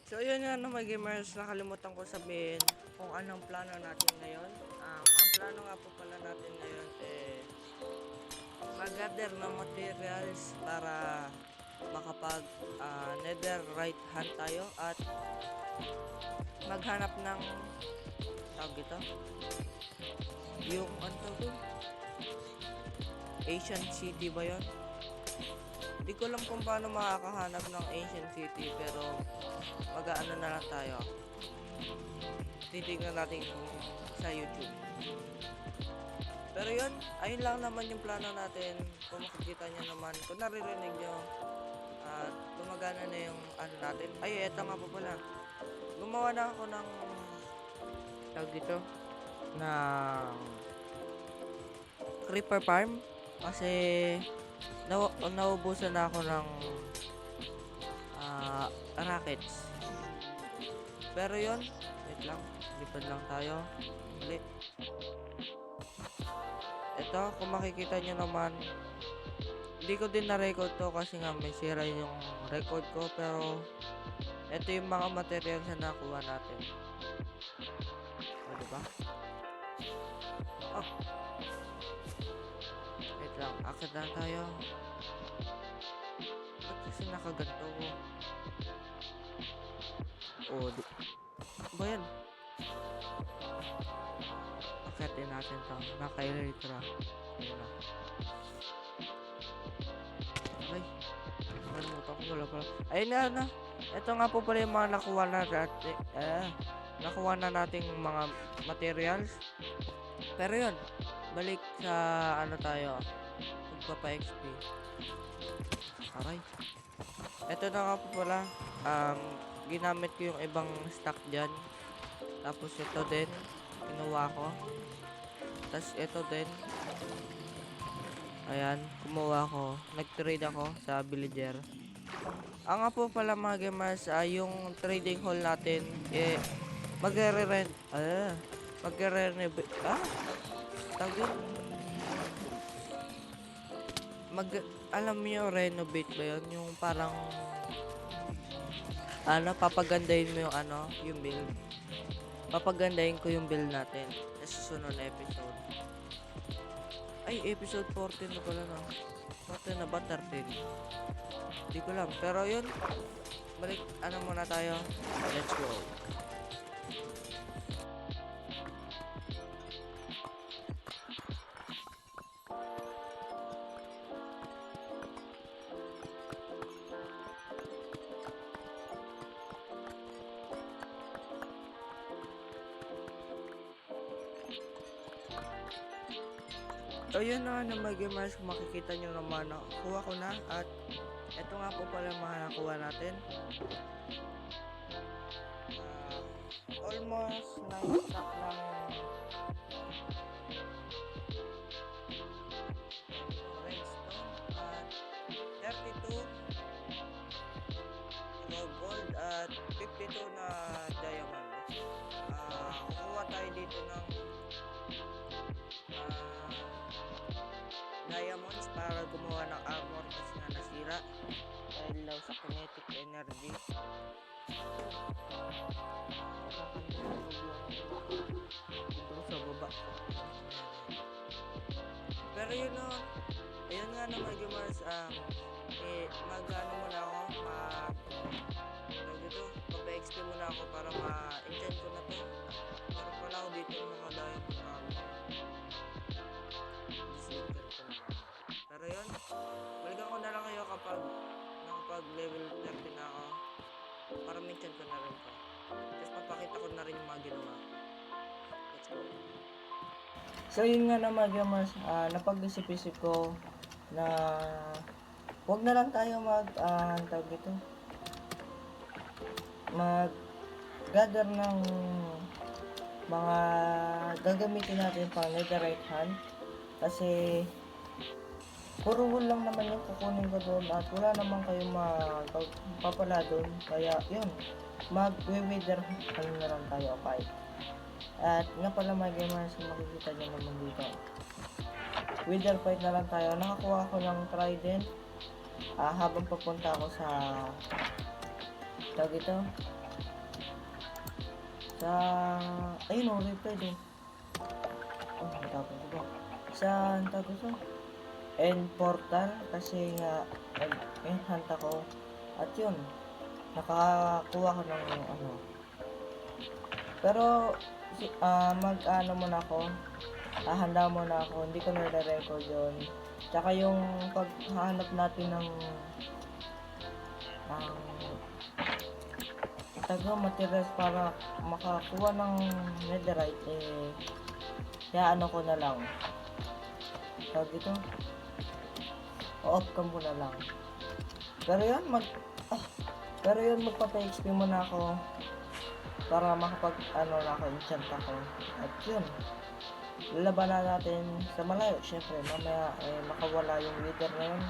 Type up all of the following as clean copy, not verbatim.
So yun nga no mga gamers, nakalimutan ko sabihin kung anong plano natin ngayon. Ang plano nga po pala natin ngayon mag-gather ng materials para makapag netherite hunt tayo at maghanap ng tawag ito, yung ano tawag dun? Asian City ba yun? Hindi ko alam kung paano makakahanap ng Ancient City pero mag-aano na lang tayo. Titignan natin sa YouTube. Pero yun, ayun lang naman yung plano natin. Kung makikita nyo naman, kung naririnig nyo at gumagana na yung ano natin. Ay, eto nga po pala. Gumawa na ako ng tawag dito ng creeper farm kasi naubusan na ako ng rockets. Pero yun, wait lang, lipad lang tayo. Muli. Ito, kung makikita nyo naman, hindi ko din na-record to kasi nga may sira yung record ko. Pero, ito yung mga materials na nakuha natin. O, diba? Oh. Wait lang, akit lang tayo. Ba't kasi nakaganto ko? O, ba yan? Akitin natin to. Naka-elytra. Ayun na. Ay, nakalimutan ko wala pala. Ayun na. Ito nga po pala yung mga nakuha na natin. Nakuha na nating mga materials. Pero yun, balik sa ano tayo. Magpapa-XP. Aray. Ito na nga po pala. Ginamit ko yung ibang stock dyan. Tapos ito din. Kinuha ko. Tapos ito din. Ayan, kumuha ko. Nag-trade ako sa villager. Nga po pala mga gamers, yung trading hall natin, magre-rent, magre-renovate, tawag yun? Alam niyo renovate ba yun? Yung parang, papagandahin mo yung yung build. Papagandahin ko yung build natin sa susunod na episode. Ay, episode 14 na pala na. 14 na ba? 13? Hindi ko alam. Pero yun, balik, muna tayo. Let's go. So yun na mga gamers, kung makikita nyo naman, kuha ko na at ito nga po pala mga nakuha natin. Almost 9 stack ng redstone at 32 gold at 52 na diamond. Kukuha tayo dito ng diamonds para gumawa ng armor kasi nga nasira dahil daw sa kinetic energy. Ito sa baba. Pero yun o, ayun nga naman gamers, mag-ano muna ako, papa-XP muna ako para ma-enchant ko na to. Para pala ako dito yung mga diamond armor. Pero yun, balikan ko na lang kayo kapag nakapag level 30 na ako para mention ko na rin ko. Tapos papakita ko na rin yung mga ginawa. Let's go. So yun nga na mga gamers, napag-isip-isip ko na huwag na lang tayo tawag ito, mag-gather ng mga gagamitin natin pang netherite hunt kasi puro wool lang naman yung kukunin ko doon at wala naman kayong magpapala doon. Kaya yun, mag-wither na lang tayo apay. At nga pala mga gamers, makikita nyo naman dito. Wither fight na lang tayo. Nakakuha ko ng trident habang papunta ako sa tawag ito, Sa, ayun o, reply din. Oh, matapos ko ba? Sa, ang tawag ito? End portal, kasi nga, nag-enhant ako. At yun, nakakuha ko ng ano. Pero, mag-ano muna ako, hahanda muna ako, hindi ko nare-record yun. Tsaka yung paghahanap natin ng materials para makakuha ng netherite, kaya ano ko na lang, tawag ito, off cam ko na lang. Pero yun, magpapa-XP muna ako para makapag ano na ako, enchant ako. At yun, lalabanan natin sa malayo. Syempre mamaya makawala yung leader na yun.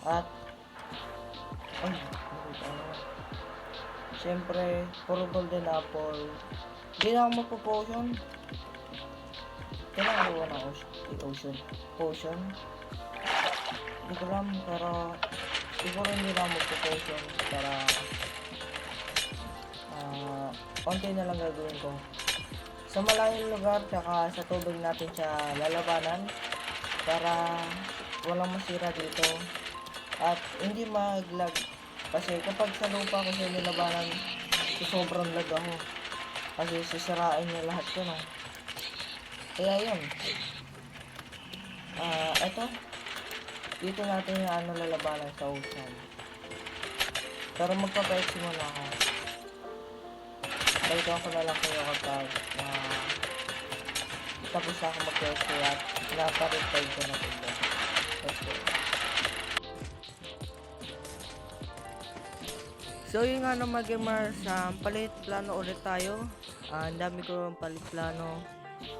At syempre puro golden apple. Hindi na ako magpo-potion. Kailangan ko ng potion. Hindi ko alam, pero siguro hindi na ako magpo-potion para konti na lang gagawin ko. Sa malayong lugar, tsaka sa tubig natin siya lalabanan para walang masira dito at hindi mag-lag, kasi kapag sa lupa ko siya nilabanan, sobrang lag ako kasi sisirain niya lahat ko, no? Kaya yun, eto dito natin yung ano lalabanan sa ocean. Pero magpapa-exi muna ako. Balikan ko na lang kayo kapag tapos na ako mag-exi at napareply ko na ito. Let's go. So yun nga mga gamers, palit plano ulit tayo. Ang dami ko ng palit plano.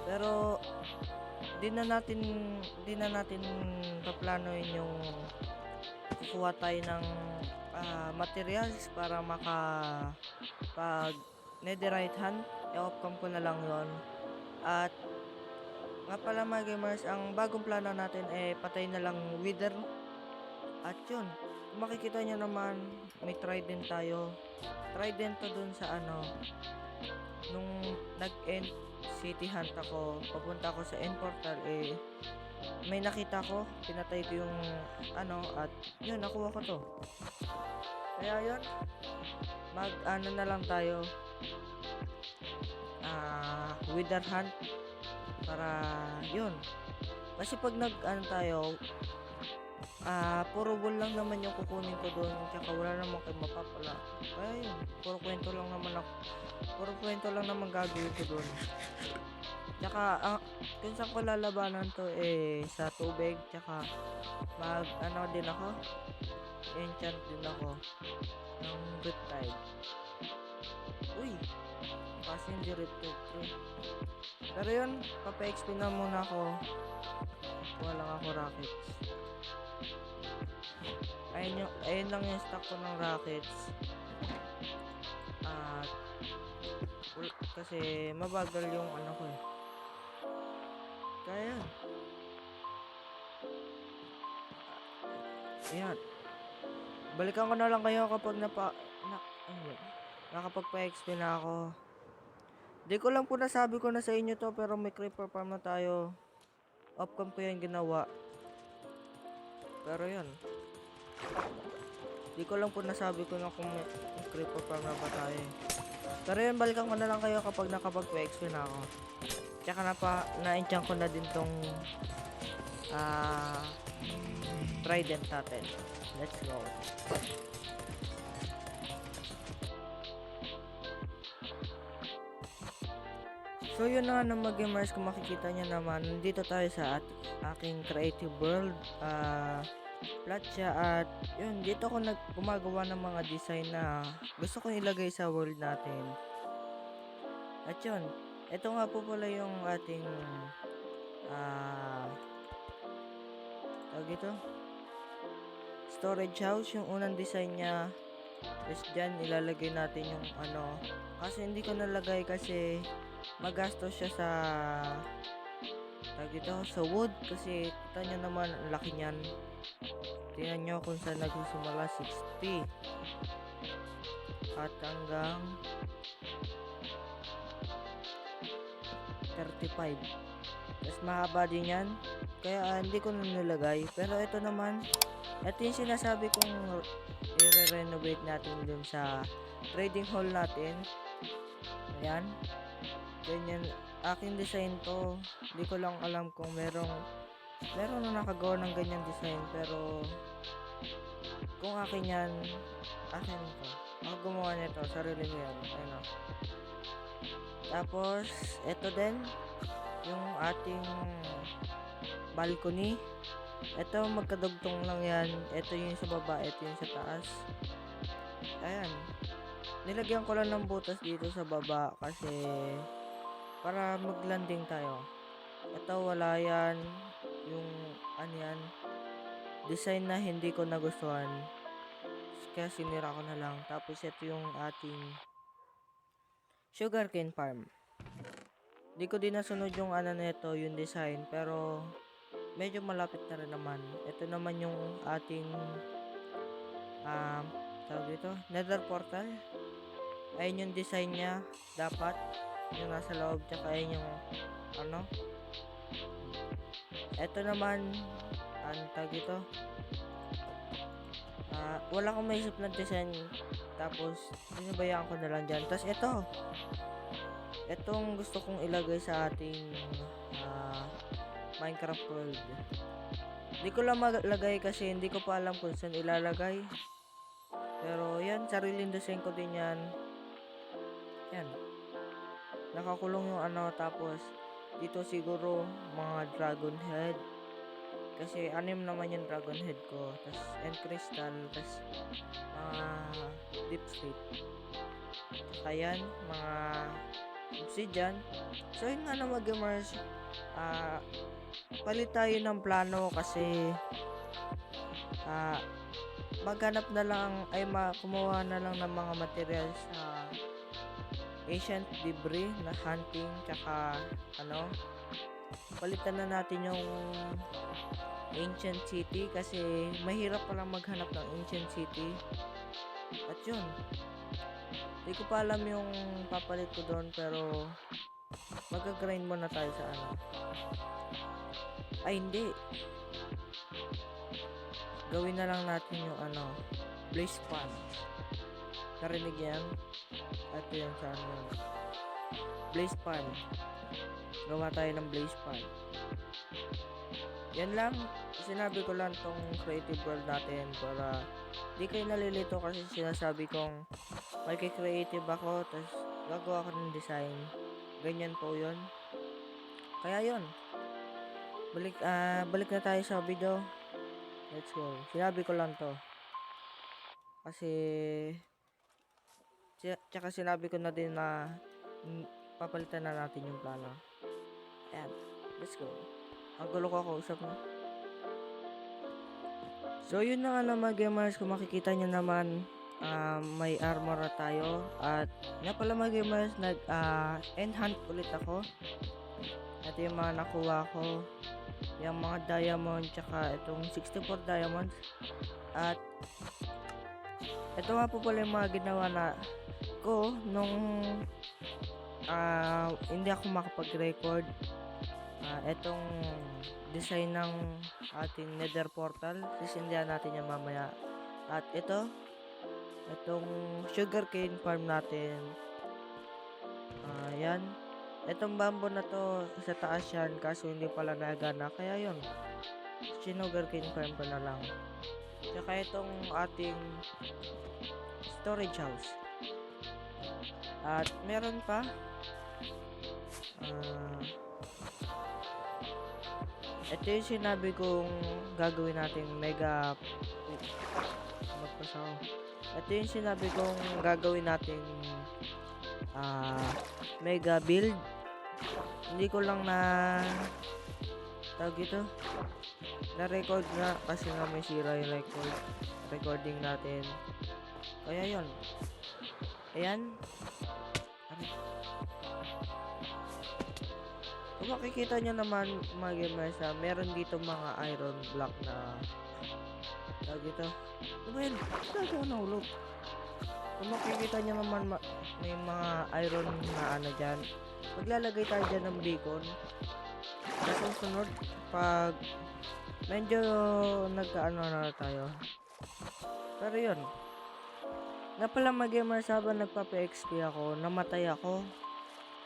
Pero di na natin paplanoin yung kukuha tayo ng materials para pag netherite hunt. I-off cam ko na lang yon. At nga pala mga gamers, ang bagong plano natin patay na lang wither. At yun, kung makikita nyo naman, may trident tayo. Trident to dun sa nung nag-end city hunt ako, papunta ako sa end portal, may nakita ko, pinatay ko yung at yun, nakuha ko to. Kaya yun, mag na lang tayo, wither hunt, para yun, kasi pag tayo, puro wool lang naman yung kukunin ko doon, tsaka wala naman kayo mapapala. Kaya yun, puro kwento lang naman gagawin ko doon. Tsaka kung saan ko lalabanan to, sa tubig, tsaka mag din ako, enchant din ako ng riptide. Uy, kasi hindi riptide true. Pero yun, papa-XP na muna ako. Wala lang ako rockets. Ayun lang yung stock ko ng rockets. Kasi mabagal yung ko Kaya yan. Ayan. Balikan ko na lang kayo kapag nakapagpa-XP na ako. Di ko lang po nasabi ko na sa inyo to, pero may creeper farm na tayo. Off cam ko yan ginawa. Pero yun, di ko lang po nasabi ko na kung may creeper farm na ba tayo. Pero yun, balikan ko na lang kayo kapag nakapag-XP na ako. Tsaka na-enchant ko na din tong trident natin. Let's go. So yun na nga mga gamers, kung makikita nyo naman, nandito tayo sa aking creative world. Flat siya, at yun, dito ako gumagawa ng mga design na gusto kong ilagay sa world natin. At yun, ito nga po pala yung ating tawag ito, storage house. Yung unang design niya is dyan ilalagay natin yung kasi hindi ko nalagay kasi magastos siya sa sa wood, kasi kita nyo naman ang laki nyan. Tingnan nyo kung saan nagsusumala, 60. cut hanggang 35. Tapos mahaba din yan. Kaya hindi ko na nilagay. Pero ito naman, ito yung sinasabi kong i-renovate natin dun sa trading hall natin. Ayan. Ganyan. Aking design to. Hindi ko lang alam kung meron na nakagawa ng ganyan design. Pero kung akin yan, akin to. Ako gumawa nito. Sarili ko yan. Ayun o. Tapos, ito din. Yung ating balcony. Ito magkadugtong lang yan. Ito yung sa baba, ito yung sa taas. Ayan. Nilagyan ko lang ng butas dito sa baba kasi para maglanding tayo. Ito wala yan. Yung ano yan, design na hindi ko nagustuhan. Kaya sinira ko na lang. Tapos ito yung ating sugarcane farm. Di ko din nasunod yung ano nito, yung design, pero medyo malapit na rin naman. Ito naman yung ating tawag dito, nether portal. Ayun yung design niya, dapat yung nasa loob, tsaka ayun yung ano. Ito naman, ano tawag dito, wala akong maisip na design, tapos binabayaan ko na lang dyan. Tapos itong gusto kong ilagay sa ating Minecraft world. Hindi ko lang maglagay kasi hindi ko pa alam kung saan ilalagay. Pero yan, sariling design ko din yan. Yan. Nakakulong yung ano, tapos dito siguro mga dragon head. Kasi anim naman yung dragon head ko. Tapos end crystal, tapos deep slate. Ayan, mga obsidian. So yun nga na mag-immerse, palit tayo ng plano kasi maghanap na lang ay kumuha na lang ng mga materials sa ancient debris na hunting, tsaka ano, palitan na natin yung ancient city kasi mahirap palang maghanap ng ancient city. At yun, hindi ko pa alam yung papalit ko doon, pero mag-grind muna tayo sa ano. Ay hindi, gawin na lang natin yung ano, blaze pan. Narinig yan? Ito yung sa ano, blaze pan. Gawa tayo ng blaze pan. Yan lang, sinabi ko lang tong creative world natin para di kayo nalilito kasi sinasabi kong creative ako, tapos gagawa ko ng design. Ganyan po yun. Kaya yun, balik na tayo sa video. Let's go. Sinabi ko lang to kasi tsaka sinabi ko na din na papalitan na natin yung plano. Ayan, let's go. Ang gulo ko kausap na. So yun na nga naman gamers, kung makikita nyo naman, may armor na tayo. At nga pala mga gamers, end hunt ulit ako. Ito yung mga nakuha ko, yung mga diamond, tsaka itong 64 diamonds. At ito nga po pala yung mga ginawa na ko nung hindi ako makapag-record. Itong design ng ating nether portal, sisindihan natin yan mamaya. At itong sugarcane farm natin, yan, itong bamboo na to sa taas yan, kaso hindi pala nagana, kaya yun, sugarcane farm ko na lang. Tsaka itong ating storage house. At meron pa ito yung sinabi kong gagawin nating mega magpasaw. Ito yung sinabi kong gagawin nating mega build. Hindi ko lang na tawag ito, na record nga kasi nga may sira yung recording natin. Kaya yun, ayan. Kung makikita nyo naman mga gamers, meron dito mga iron block na tawag dito. Ano ba yun? Gagawa na hulog. Kung makikita nyo naman, may mga iron na ano dyan. Maglalagay tayo dyan ng beacon. Sa susunod, pag medyo nagkaano na tayo. Pero yun. Nga pala mag-gamers, habang nagpapa-XP ako, namatay ako.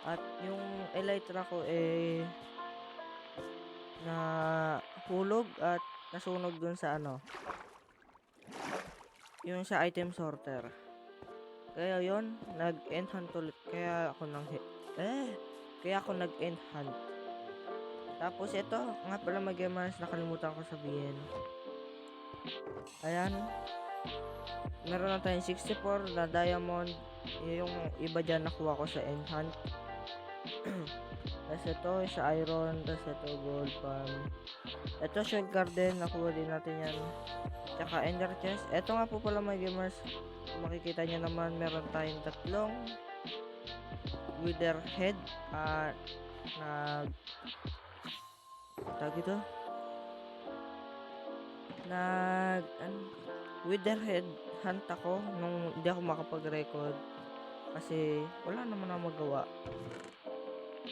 At yung elytra ko na hulog at nasunog dun sa ano. Yung sa item sorter. Kaya yon nag-end hunt ulit. Kaya ako nag-end hunt. Tapos ito, nga pala mag-gamers, nakalimutan ko sabihin. Ayan. Meron na tayong 64 na diamond. Yung iba dyan nakuha ko sa end hunt. Tapos ito sa iron. Tapos ito gold farm. Ito shield garden, nakuha din natin yan. Tsaka ender chest. Ito nga po pala mga gamers, kung makikita nyo naman, meron tayong tatlong wither head at wither head hunt ako nung hindi ako makapag-record kasi wala naman ako magawa.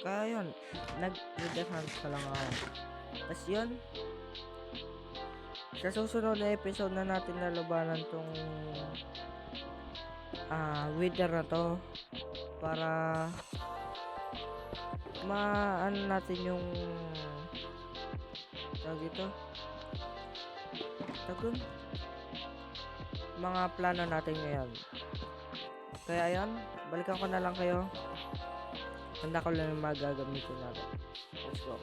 Kaya yun, nag-wither hunt pa lang ako. Tapos yun, sa susunod na episode na natin lalabanan tong wither na to para maano natin yung mga plano natin ngayon. Kaya yan, balikan ko na lang kayo. Handa ko lang yung magagamitin natin. Let's go.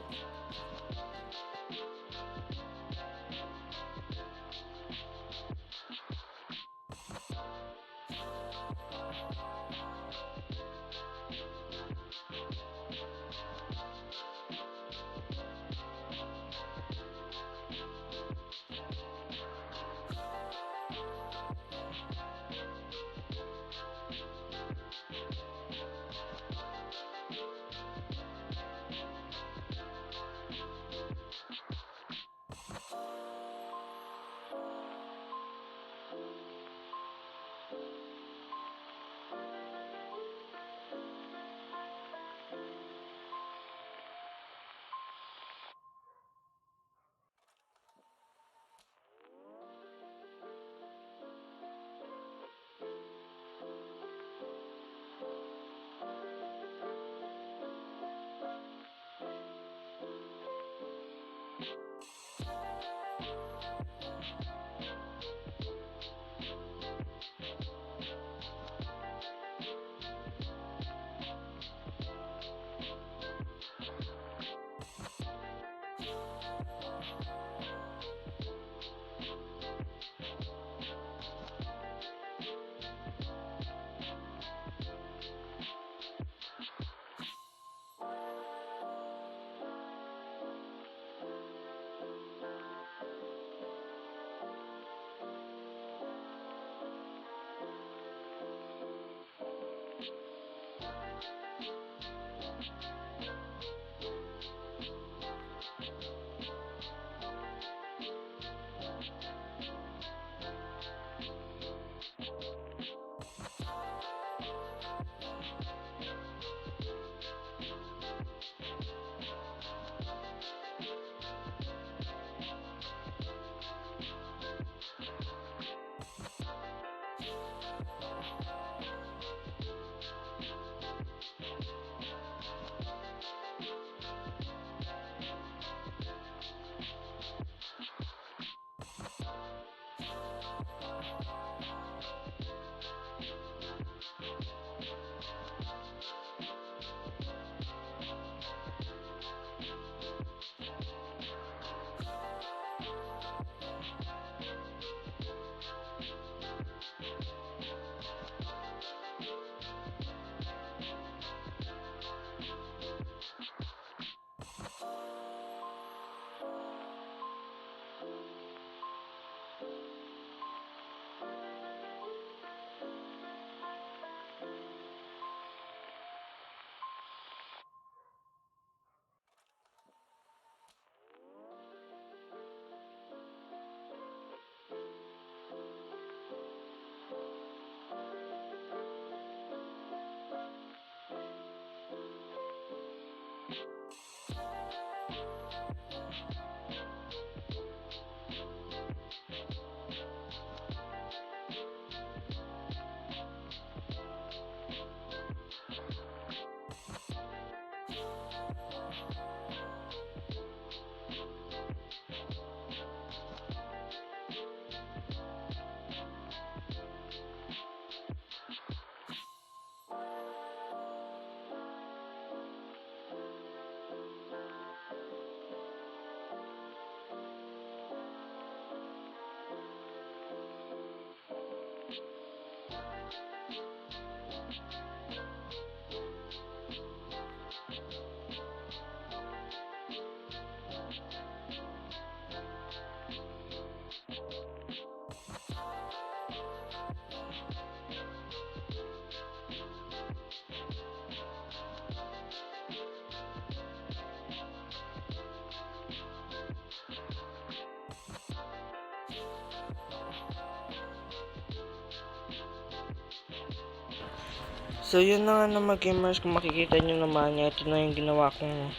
So yun na nga naman gamers, kung makikita nyo naman, ito na yung ginawa kong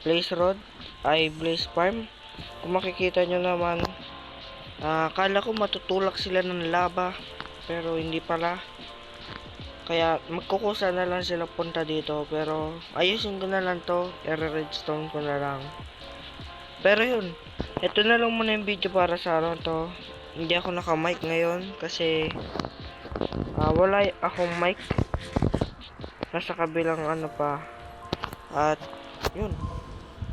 Blaze Road ay Blaze Farm. Kung makikita nyo naman, akala ko matutulak sila ng lava, pero hindi pala. Kaya magkukusa na lang sila punta dito, pero ayusin ko na lang to, i-redstone ko na lang. Pero yun, ito na lang muna yung video para sa araw to. Hindi ako naka-mic ngayon kasi wala akong mic. Nasa kabilang ano pa. At yun.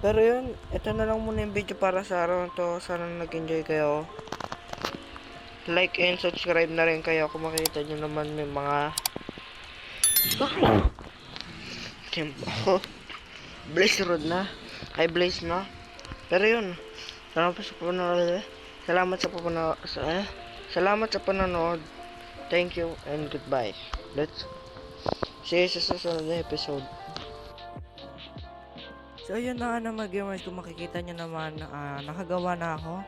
Pero yun, ito na lang muna yung video para sa araw to. Sana nag-enjoy kayo. Like and subscribe na rin kayo kung makita nyo naman may mga tempo. Blaze Road na. Ay Blaze na. Pero yun, salamat sa panonood. Salamat sa panonood. Thank you and goodbye. Let's see you sa susunod na episode. So yun na nga naman gamers, kung makikita nyo naman, nakagawa na ako.